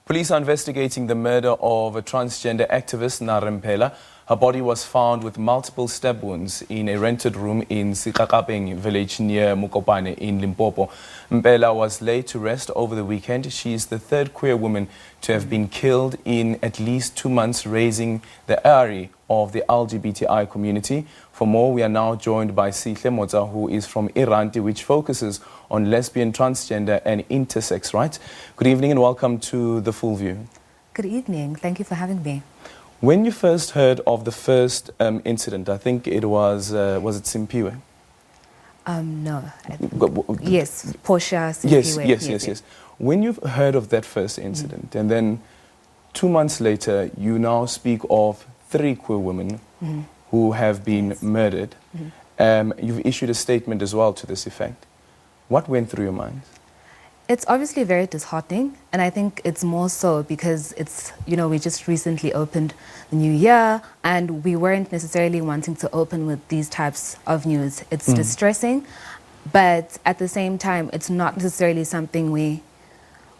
Police are investigating the murder of a transgender activist, Nare Mphela. Her body was found with multiple stab wounds in a rented room in Sekgakgapeng Village near Mokopane in Limpopo. Mphela was laid to rest over the weekend. She is the third queer woman to have been killed in at least 2 months, raising the ire of the LGBTI community. For more, we are now joined by Sihle Motsa, who is from IRANTI, which focuses on lesbian, transgender and intersex rights. Good evening and welcome to The Full View. Good evening. Thank you for having me. When you first heard of the first incident, I think it was it Simpiwe? No. Yes, Portia, Simpiwe. Yes. When you've heard of that first incident, and then 2 months later, you now speak of 3 queer women who have been murdered. You've issued a statement as well to this effect. What went through your mind? It's obviously very disheartening, and I think it's more so because it's, we just recently opened the new year, and we weren't necessarily wanting to open with these types of news. It's distressing, but at the same time, it's not necessarily something we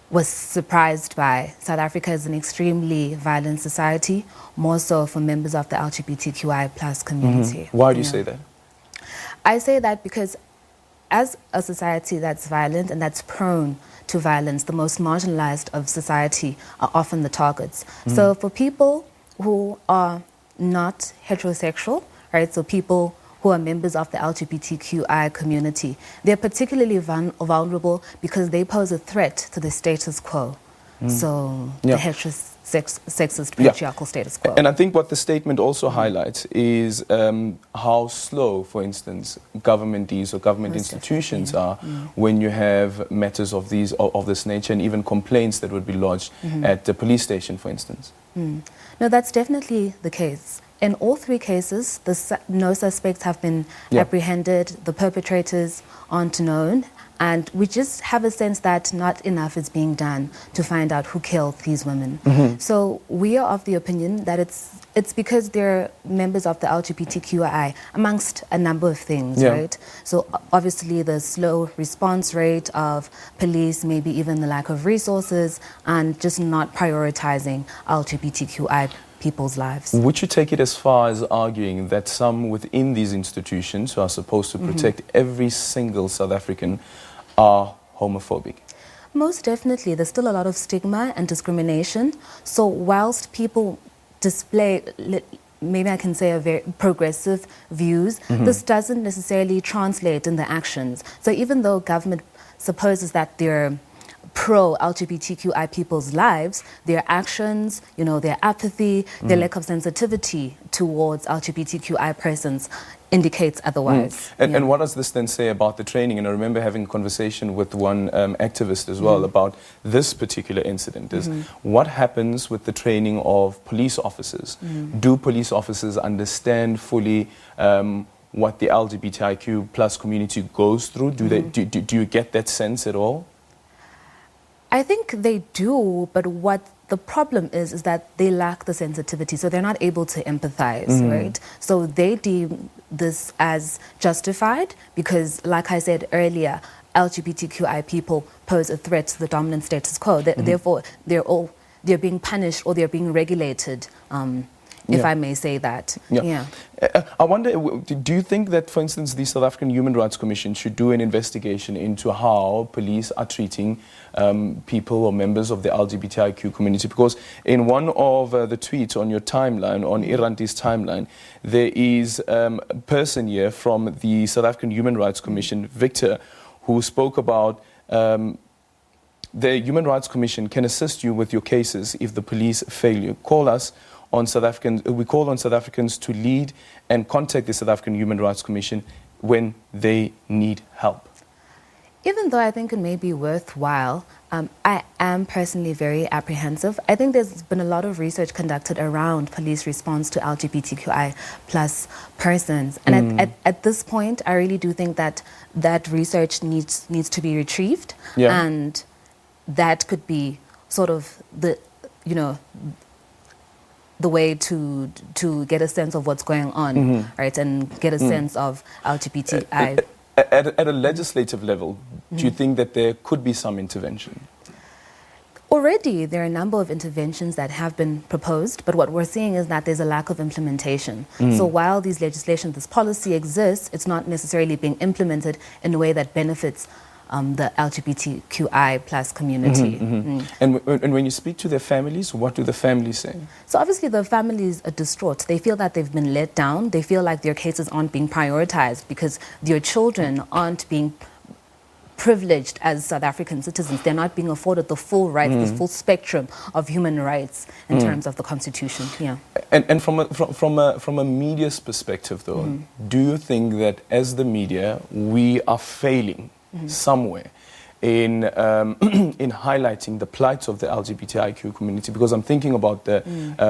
was surprised by. South Africa is an extremely violent society, more so for members of the LGBTQI plus community. Why do you say that? I say that because as a society that's violent and that's prone to violence, the most marginalized of society are often the targets. So for people who are not heterosexual, right, so people who are members of the LGBTQI community, they're particularly vulnerable because they pose a threat to the status quo. So the heterosexist patriarchal status quo. And I think what the statement also highlights is how slow, for instance, government institutions are when you have matters of this nature, and even complaints that would be lodged at the police station, for instance. No, that's definitely the case. In all 3 cases, no suspects have been apprehended, the perpetrators aren't known, and we just have a sense that not enough is being done to find out who killed these women. So we are of the opinion that it's because they're members of the LGBTQI, amongst a number of things, right? So obviously the slow response rate of police, maybe even the lack of resources, and just not prioritizing LGBTQI people's lives. Would you take it as far as arguing that some within these institutions who are supposed to protect every single South African are homophobic? Most definitely. There's still a lot of stigma and discrimination. So whilst people display, maybe I can say, a very progressive views, this doesn't necessarily translate in the actions. So even though government supposes that they're pro-LGBTQI people's lives, their actions, their apathy, their lack of sensitivity towards LGBTQI persons indicates otherwise. And what does this then say about the training? And I remember having a conversation with one activist as well about this particular incident. Is what happens with the training of police officers? Do police officers understand fully what the LGBTIQ plus community goes through? Do you get that sense at all? I think they do, but what the problem is that they lack the sensitivity, so they're not able to empathize, right? So they deem this as justified because, like I said earlier, LGBTQI people pose a threat to the dominant status quo. Therefore, they're being punished or they're being regulated, if I may say that. I wonder, do you think that, for instance, the South African Human Rights Commission should do an investigation into how police are treating people or members of the LGBTIQ community? Because in one of the tweets on your timeline, on IRANTI's timeline, there is a person here from the South African Human Rights Commission, Victor, who spoke about the Human Rights Commission can assist you with your cases if the police fail you. Call us on South Africans. We call on South Africans to lead and contact the South African Human Rights Commission when they need help. Even though I think it may be worthwhile, I am personally very apprehensive. I think there's been a lot of research conducted around police response to LGBTQI plus persons. And at this point, I really do think that that research needs to be retrieved. And that could be sort of the way to get a sense of what's going on, right, and get a sense of LGBTI. At a legislative level, do you think that there could be some intervention? Already, there are a number of interventions that have been proposed, but what we're seeing is that there's a lack of implementation. So while these legislation, this policy exists, it's not necessarily being implemented in a way that benefits the LGBTQI plus community. And when you speak to their families, what do the families say? So obviously the families are distraught. They feel that they've been let down. They feel like their cases aren't being prioritized because their children aren't being privileged as South African citizens. They're not being afforded the full rights, the full spectrum of human rights in terms of the Constitution. Yeah. And from a media's perspective, though, do you think that as the media, we are failing somewhere in in highlighting the plight of the LGBTIQ community? Because I'm thinking about the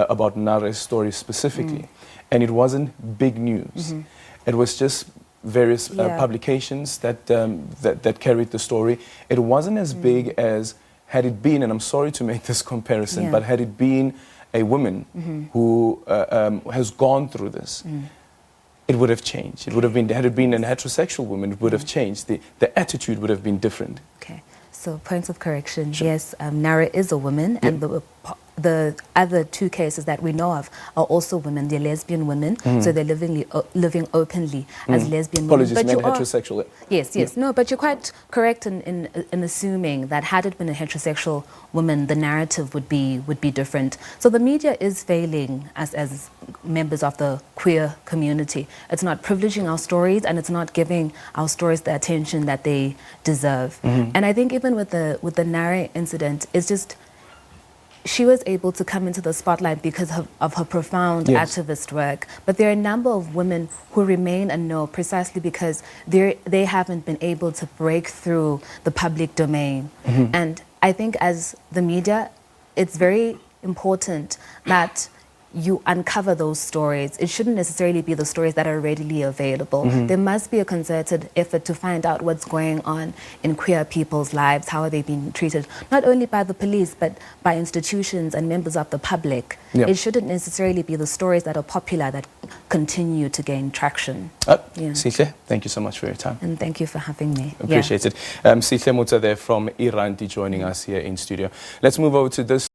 about Nare's story specifically, and it wasn't big news. It was just various publications that, that carried the story. It wasn't as big as had it been, and I'm sorry to make this comparison, but had it been a woman who has gone through this, it would have changed. It would have been, had it been a heterosexual woman, it would have changed. The attitude would have been different. Okay, so points of correction. Sure. Yes, Nare is a woman, and the other two cases that we know of are also women. They're lesbian women, so they're living openly as lesbian women. Apologies, men heterosexual. Yes. No, but you're quite correct in assuming that had it been a heterosexual woman, the narrative would be different. So the media is failing us as members of the queer community. It's not privileging our stories, and it's not giving our stories the attention that they deserve. And I think even with the Nare incident, it's just, she was able to come into the spotlight because of her profound activist work. But there are a number of women who remain unknown precisely because they haven't been able to break through the public domain. And I think as the media, it's very important that you uncover those stories. It shouldn't necessarily be the stories that are readily available. There must be a concerted effort to find out what's going on in queer people's lives, how are they being treated, not only by the police, but by institutions and members of the public. It shouldn't necessarily be the stories that are popular that continue to gain traction. Sihle, thank you so much for your time. And thank you for having me. Appreciate it. Sihle Motsa there from IRANTI joining us here in studio. Let's move over to this.